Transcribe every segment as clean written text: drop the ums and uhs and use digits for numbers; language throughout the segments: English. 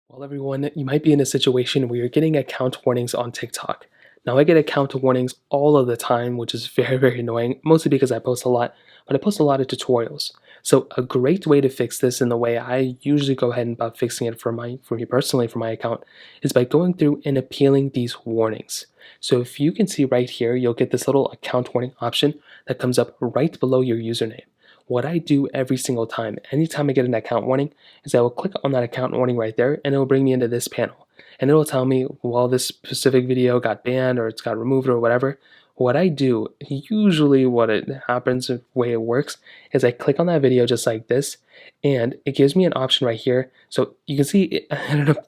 Well, everyone, you might be in a situation where you're getting account warnings on TikTok. Now, I get account warnings all of the time, which is very, very annoying, mostly because I post a lot, but I post a lot of tutorials. So, a great way to fix this, and the way I usually go ahead and about fixing it for me personally, for my account, is by going through and appealing these warnings. So, if you can see right here, you'll get this little account warning option that comes up right below your username. What I do every single time, anytime I get an account warning, is I will click on that account warning right there and it will bring me into this panel. And it will tell me, well, this specific video got banned or it's got removed or whatever. What I do, usually what it happens, the way it works, is I click on that video just like this, and it gives me an option right here. So you can see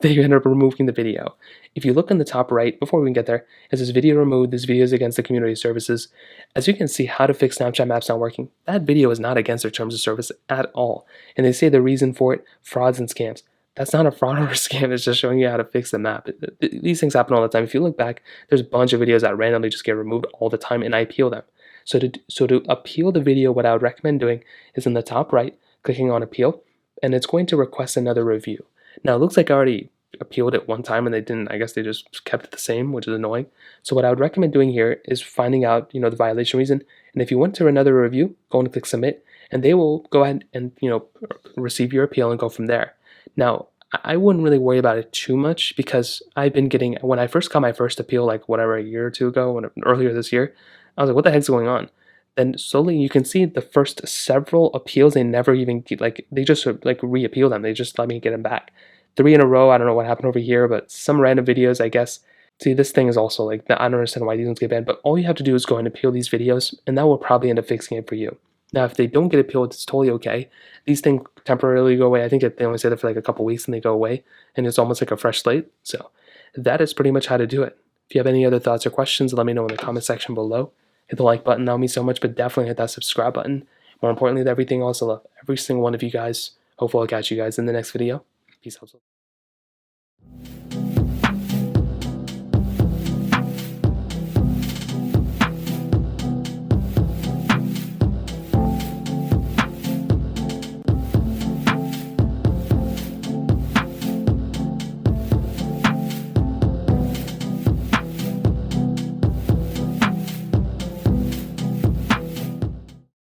they ended up removing the video. If you look in the top right, before we can get there, it says video removed, this video is against the community services. As you can see, how to fix Snapchat maps not working. That video is not against their terms of service at all. And they say the reason for it, frauds and scams. That's not a fraud or a scam, it's just showing you how to fix the map. These things happen all the time. If you look back, there's a bunch of videos that randomly just get removed all the time, and I appeal them. So to appeal the video, what I would recommend doing is in the top right, clicking on appeal, and it's going to request another review. Now, it looks like I already appealed it one time and they didn't, I guess they just kept it the same, which is annoying. So what I would recommend doing here is finding out, the violation reason. And if you want to another review, go and click submit, and they will go ahead and, receive your appeal and go from there. Now, I wouldn't really worry about it too much because I've been getting, when I first got my first appeal, like whatever, a year or two ago, earlier this year, I was like, what the heck's going on? Then slowly you can see the first several appeals, they never even they just re-appeal them. They just let me get them back. 3 in a row, I don't know what happened over here, but some random videos, I guess. See, this thing is also like, I don't understand why these ones get banned, but all you have to do is go and appeal these videos, and that will probably end up fixing it for you. Now, if they don't get appealed, it's totally okay. These things temporarily go away. I think they only say that for like a couple weeks and they go away, and it's almost like a fresh slate. So that is pretty much how to do it. If you have any other thoughts or questions, let me know in the comment section below. Hit the like button, that would mean so much, but definitely hit that subscribe button. More importantly than everything else, I love every single one of you guys. Hopefully I'll catch you guys in the next video. Peace out.